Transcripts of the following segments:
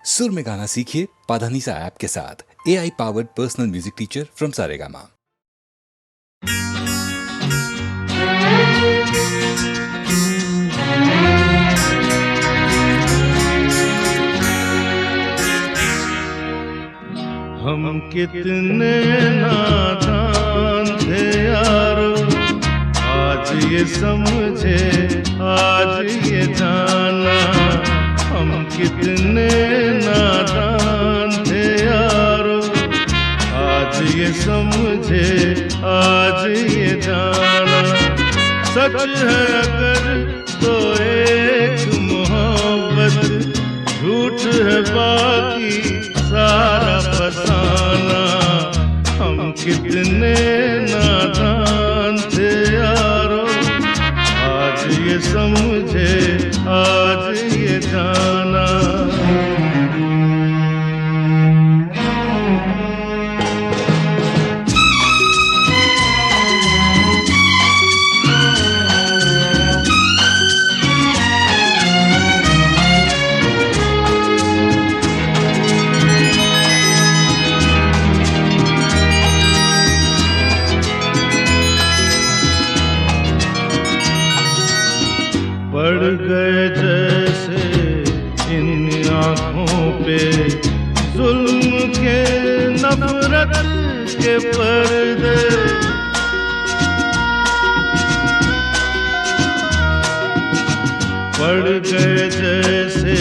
सुर में गाना सीखिए पाधानीसा ऐप के साथ। AI powered personal music teacher from Saregama. हम कितने नादान थे यारो, आज ये समझे आज ये जाना। हम कितने नादान थे यारो, आज ये समझे आज ये जाना। सच है अगर तो एक मोहब्बत, झूठ है बाकी सारा फसाना। हम कितने नादान थे यारो, आज ये समझे आज ये जाना। पड़ गए जैसे इन आँखों पे जुल्म के नफरत के पर्दे। पड़ गए जैसे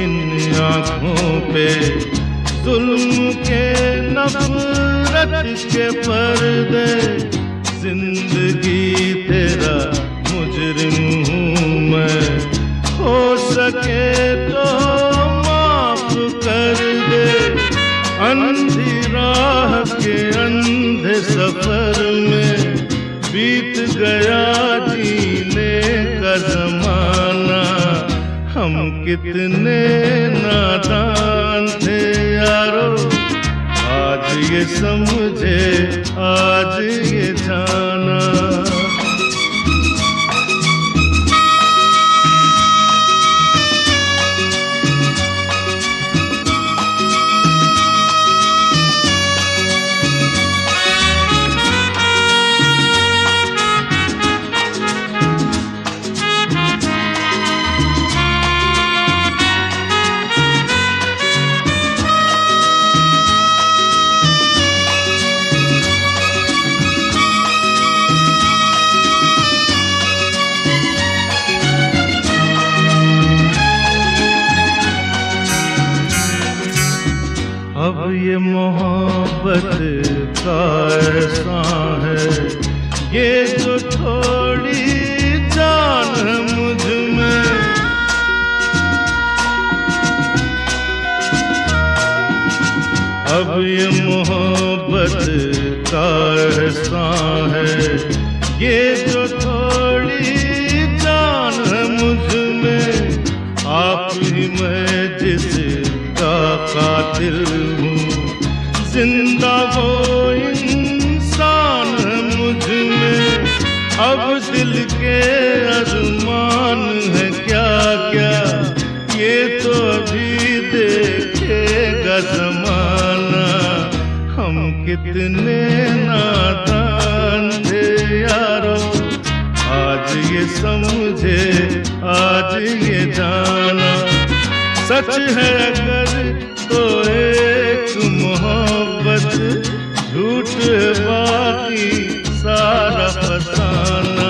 इन आँखों पे जुल्म के नफरत के पर्दे। जिंदगी तेरा मुजरिम हूँ मैं, हो सके तो माफ कर दे। अंधी राह के अंधे सफर में बीत गया जीने का जमाना। हम कितने नादान थे यारो, आज ये समझे आज ये जाना। अब ये मोहब्बत का ऐसा है, ये जो थोड़ी जान है मुझ में। अब ये मोहब्बत का ऐसा है, ये जो थोड़ी जान है मुझ में। आप ही मैं जिसका कातिल हूँ, जिंदा वो इंसान है मुझ में। अब दिल के अरमान है क्या क्या, ये तो अभी देखेगा जमाना। हम कितने नादान थे यारो, आज ये समझे आज ये जाना। सच है अगर तो एक मोहब्बत, झूठ है बाकी सारा फसाना।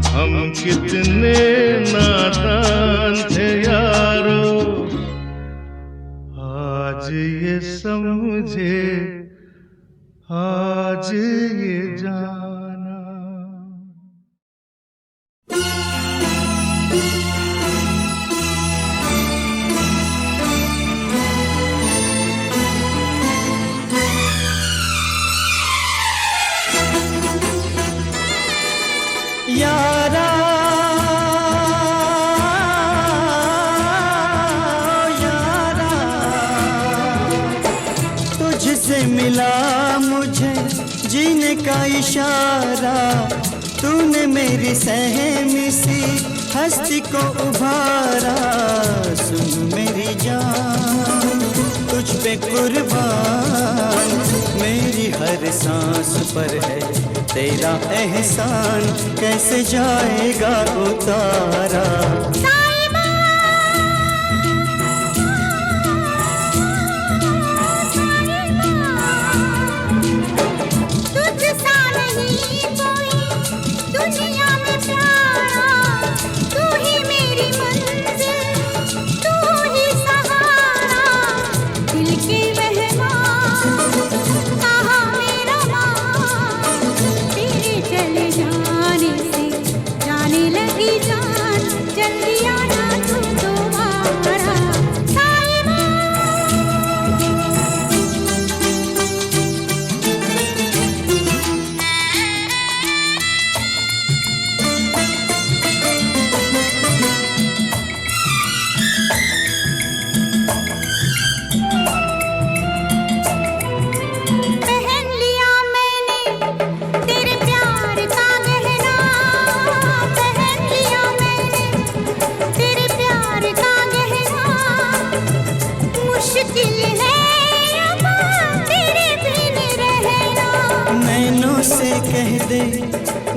हम कितने नादान थे यारो, आज ये समझे आज ये जाना। यारा यारा, तुझसे मिला मुझे जीने का इशारा। तूने मेरी सहमी सी हस्ती को उभारा। सुन मेरी जान तुझ पे कुर्बान, मेरी हर सांस पर है तेरा एहसान, कैसे जाएगा उतारा।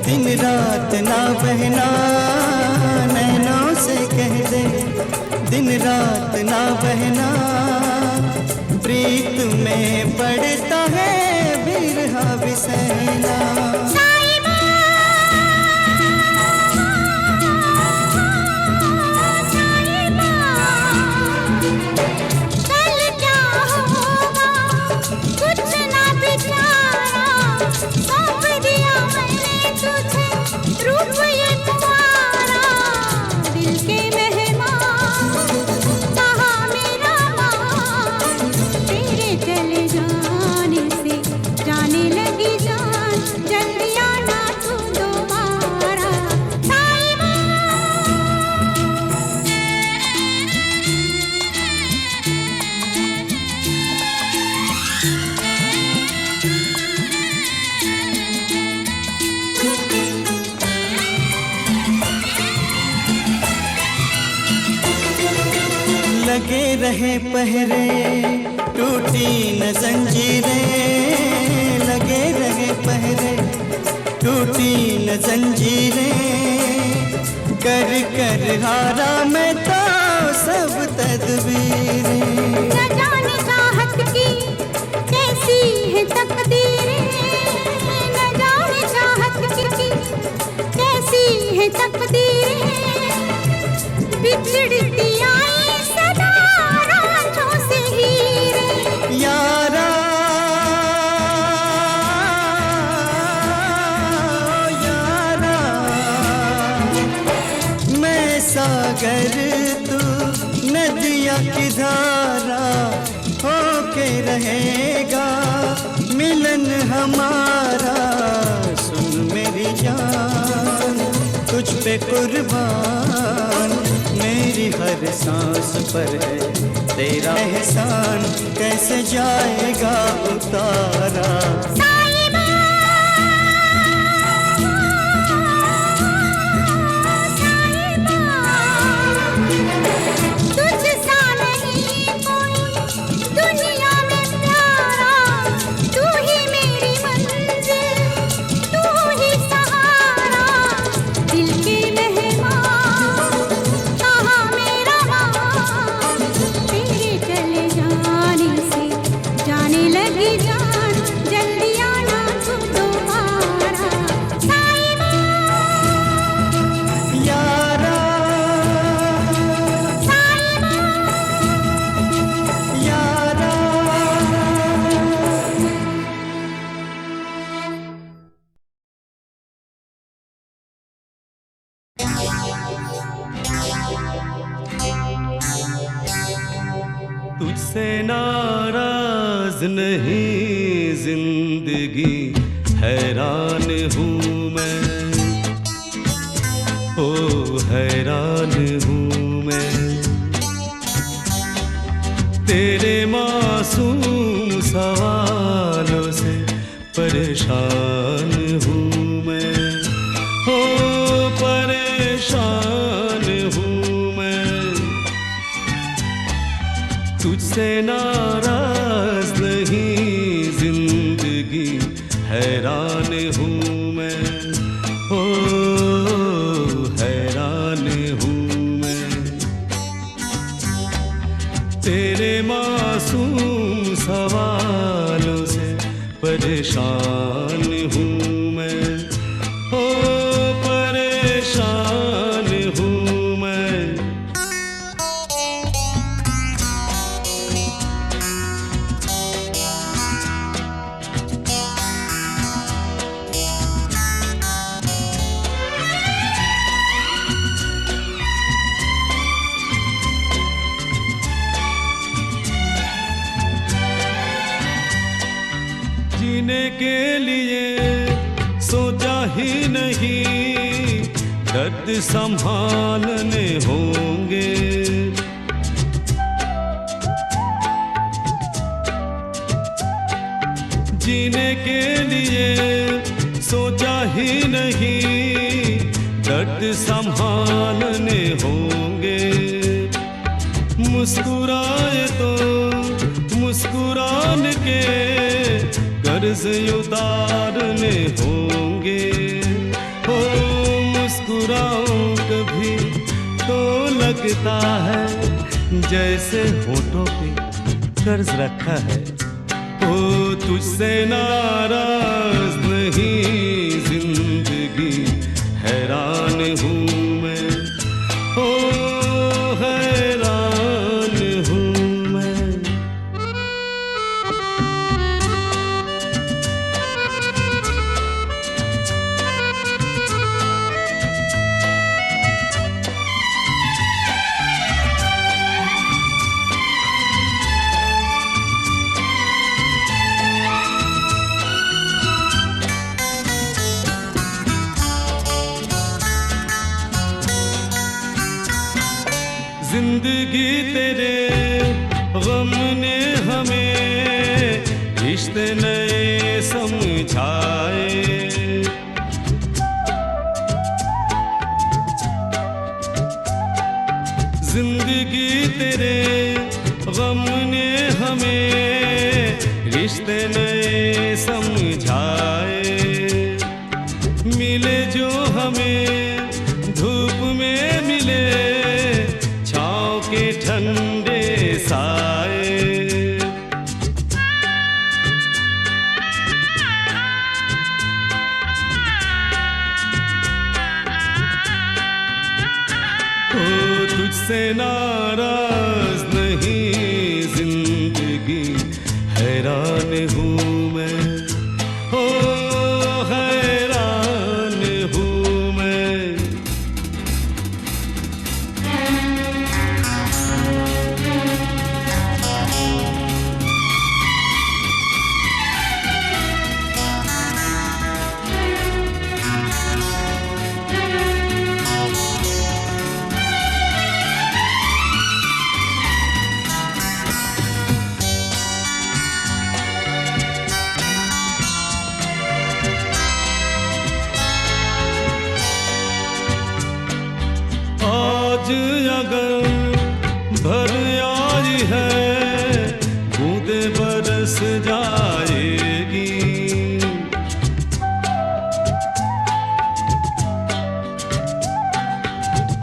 दिन रात ना बहना, नैनों से कह दे दिन रात ना बहना, प्रीत में पड़ता है बिरहा बिसैना। लगे रहे पहरे टूटी न जंजीरें, लगे रहे पहरे टूटी न जंजीरें, कर कर हारा मैं तो सब तदबीरें। न जाने चाहत की कैसी है तकदीरें, न जाने चाहत की कैसी है तकदीरें, बिछड़ती आई सदा रांझों से हीरे। यारा यारा मैं सागर तू नदिया की धारा, होके रहेगा मिलन हमारा। सुन मेरी जान तुझ पे कुर्बान, मेरी हर सांस पर है तेरा एहसान, कैसे जाएगा उतारा। तुझसे नाराज नहीं जिंदगी, हैरान हूँ मैं, ओ हैरान हूँ मैं। तेरे मासूम सवालों से परेशान हूँ मैं, तुझसे नाराज नहीं जिंदगी, हैरान हूँ मैं, ओ हैरान हूँ मैं। तेरे मासूम सवालों से परेशान हूँ मैं, ओ परेशान हूँ मैं। जीने के लिए सोचा ही नहीं, दर्द संभालने होंगे। जीने के लिए सोचा ही नहीं, दर्द संभालने होंगे। मुस्कुराए तो मुस्कुराने के कर्ज उतारने होंगे। हो मुस्कुराऊं कभी तो लगता है जैसे होठों पे कर्ज रखा है। ओ तुझसे नाराज नहीं जिंदगी, हैरान हूँ मैं, ओ हैरान हूँ मैं। जिंदगी तेरे गम ने हमें रिश्ते नए समझाए। जिंदगी तेरे गम ने हमें रिश्ते नए समझाए। मिले जो हमें धूप में मिले, छाँव के ठंडे साए। ओ तुझसे नाराज नहीं जिंदगी, हैरान हूँ मैं, ओ हैरान हूँ मैं। आज अगर भर आई है, बूंदे बरस जाएगी।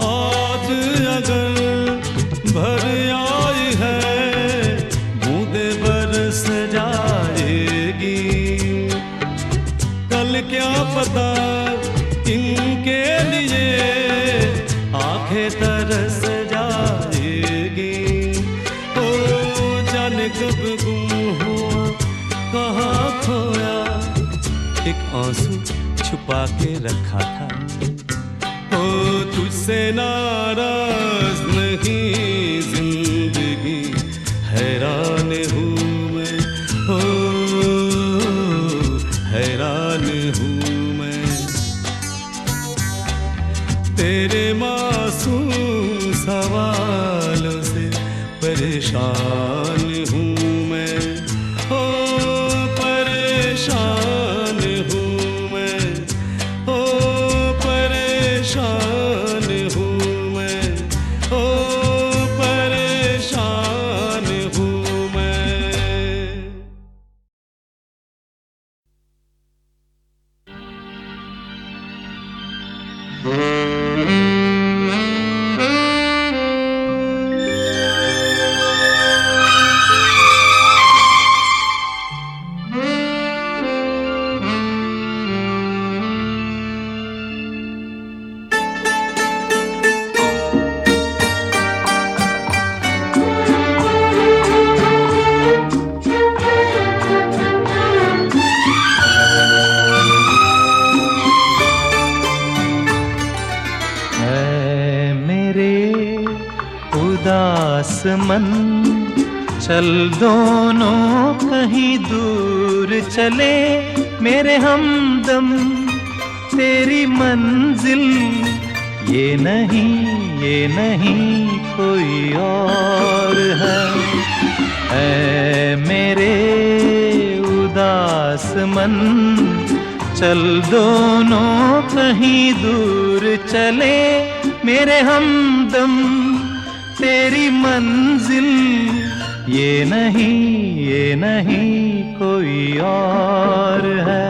आज अगर भर आई है, बूंदे बरस जाएगी। कल क्या पता इनके लिए आंखें तरस जाएगी। ओ जाने कब गुम हुआ, कहाँ खोया, एक आंसू छुपा के रखा था। ओ तुझसे नाराज नहीं जिंदगी, हैरान हूँ मैं, ओ हैरान हूँ मैं। तेरे मासूम सवालों से परेशान हूँ मैं, ओ परेशान हूँ मैं, ओ परेशान हूँ मैं, ओ परेशान मन, चल दोनों कहीं दूर चले मेरे हमदम। तेरी मंजिल ये नहीं कोई और है। ऐ मेरे उदास मन, चल दोनों कहीं दूर चले मेरे हमदम। तेरी मंजिल ये नहीं कोई और है।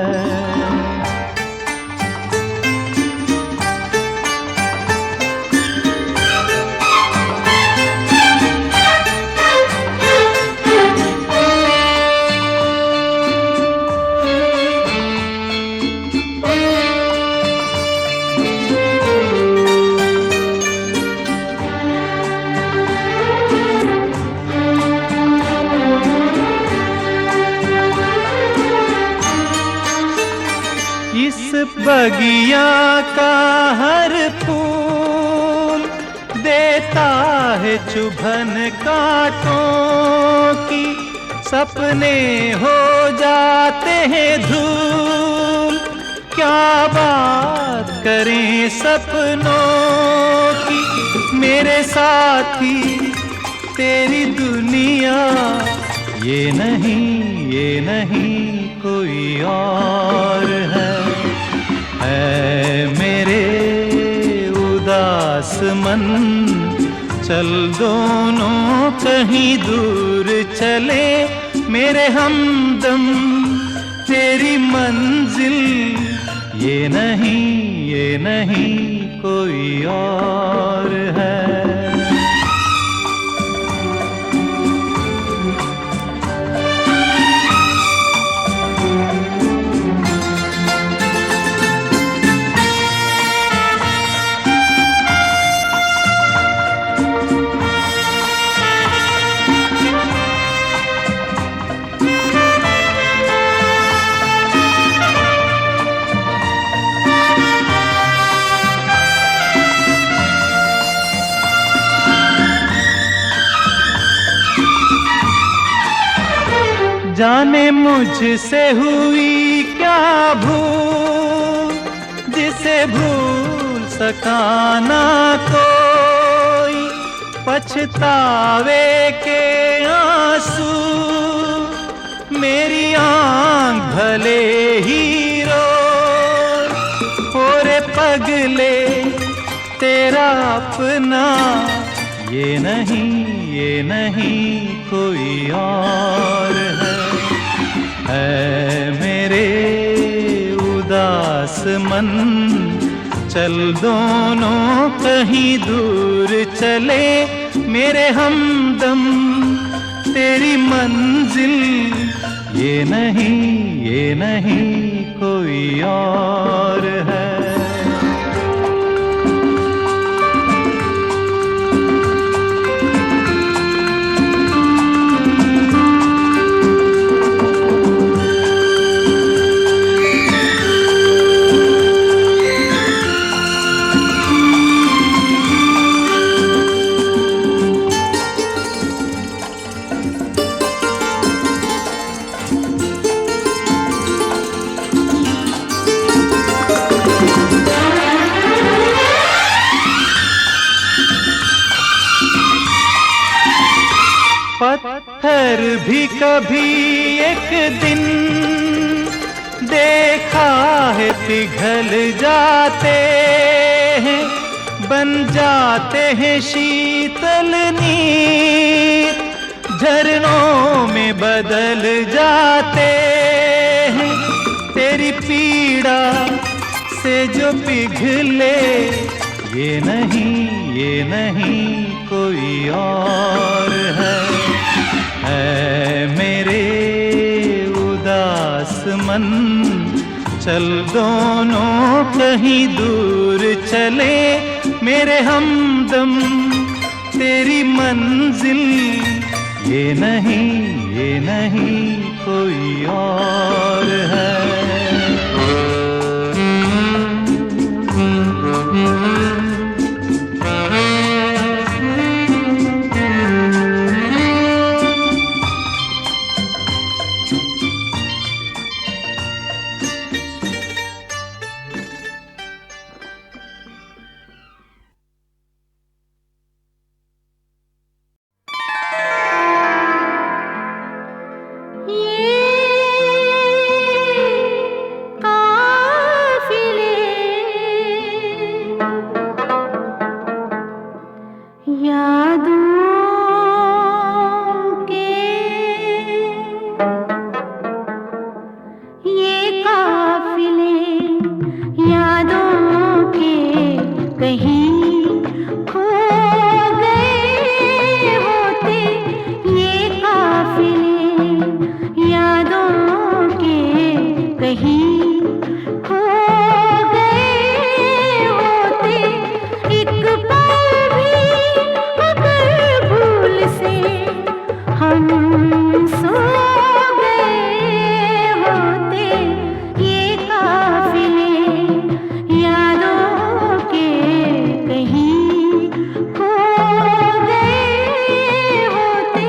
इस बगिया का हर फूल देता है चुभन कांटों की। सपने हो जाते हैं धूल, क्या बात करें सपनों की। मेरे साथी तेरी दुनिया ये नहीं कोई और है। ऐ मेरे उदास मन, चल दोनों कहीं दूर चले मेरे हमदम। तेरी मंजिल ये नहीं कोई और है। जाने मुझसे हुई क्या भूल, जिसे भूल सका ना कोई। पछतावे के आंसू मेरी आँख भले ही रोए। ओरे पगले तेरा अपना ये नहीं कोई और है। ऐ मेरे उदास मन, चल दोनों कहीं दूर चले मेरे हमदम। तेरी मंजिल ये नहीं कोई और है। पत्थर भी कभी एक दिन देखा है पिघल जाते हैं, बन जाते हैं शीतल नीर, झरनों में बदल जाते हैं। तेरी पीड़ा से जो पिघले ये नहीं कोई और है। ऐ मेरे उदास मन, चल दोनों कहीं दूर चले मेरे हमदम। तेरी मंजिल ये नहीं कोई और है। हम सो गए होते, ये काफिले यादों के कहीं खो गए होते।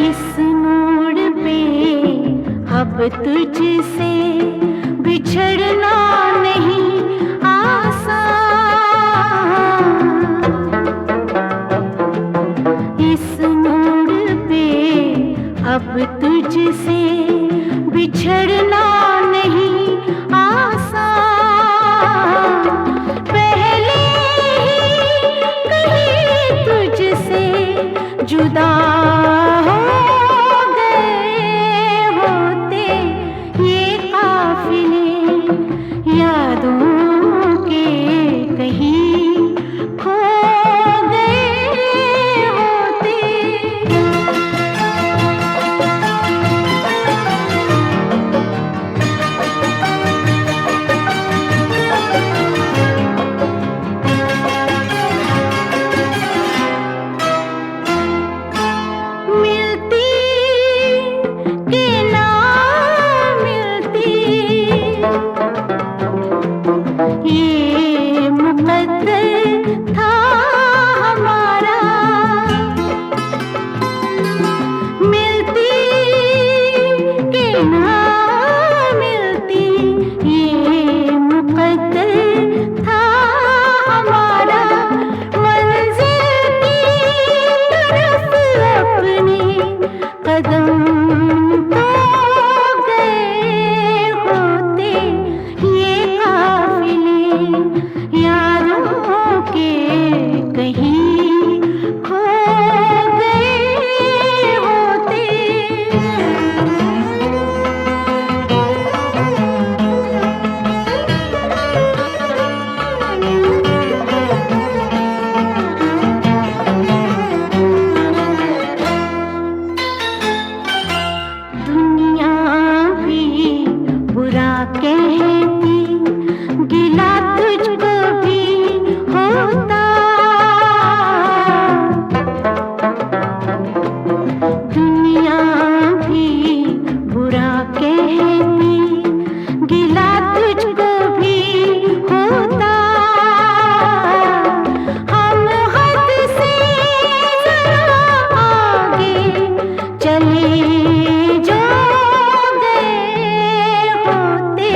इस मोड़ पे अब तुझसे बिछड़ना नहीं आसान। इस मोड़ पे अब तुझसे बिछड़ना नहीं आसान। पहले ही कहीं तुझसे जुदा हो गए होते, ये काफिले यादों के कहीं खो गए होते। मिलती के ना मिलती, ये मुकद्दर था हमारा। मिलती के ना मिलती, ये मुकद्दर था हमारा। मंजिल की तरफ अपने कदम तो गए होते, ये काफिले यादों के कहीं खो गए होते। दुनिया भी बुरा कहती, गिला तुझको भी होता। दुनिया भी बुरा कहती, गिला तुझको भी होता। हम हद से जरा आगे चले जो गए होते,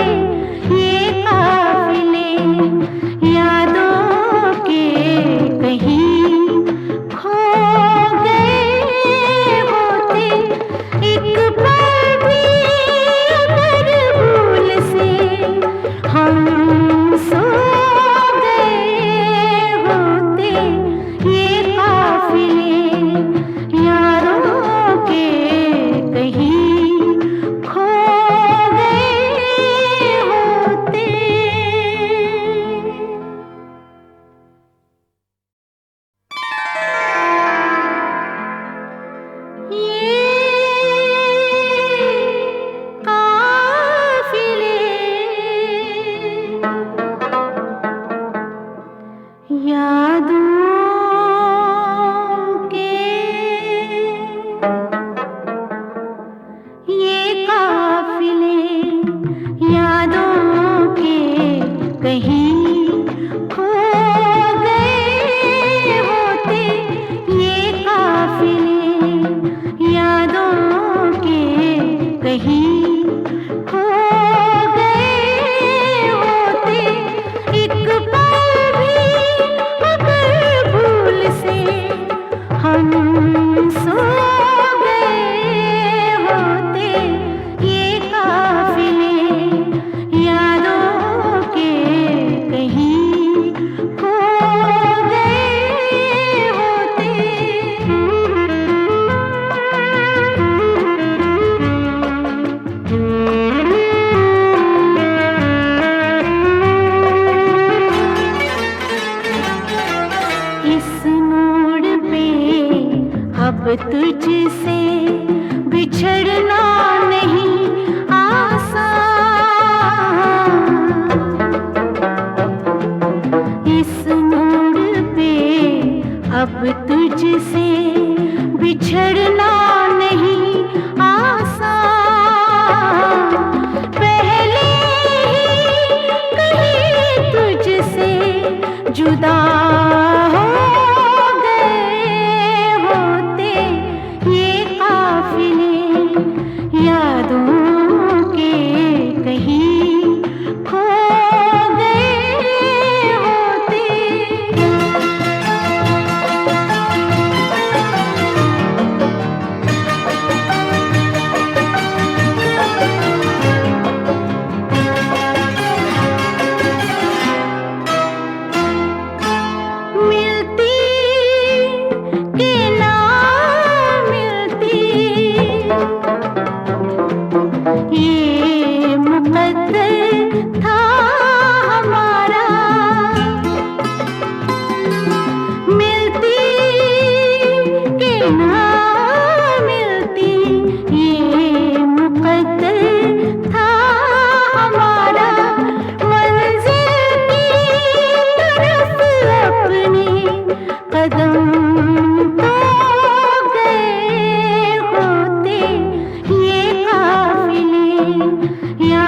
यादों के कहीं खो गए होते। मिलती के ना मिलती, ये मुकद्दर था हमारा। मिलती के ना मिलती, ये मुकद्दर था हमारा। मंजिल की तरफ अपने कदम तो गए होते, ये काफिले या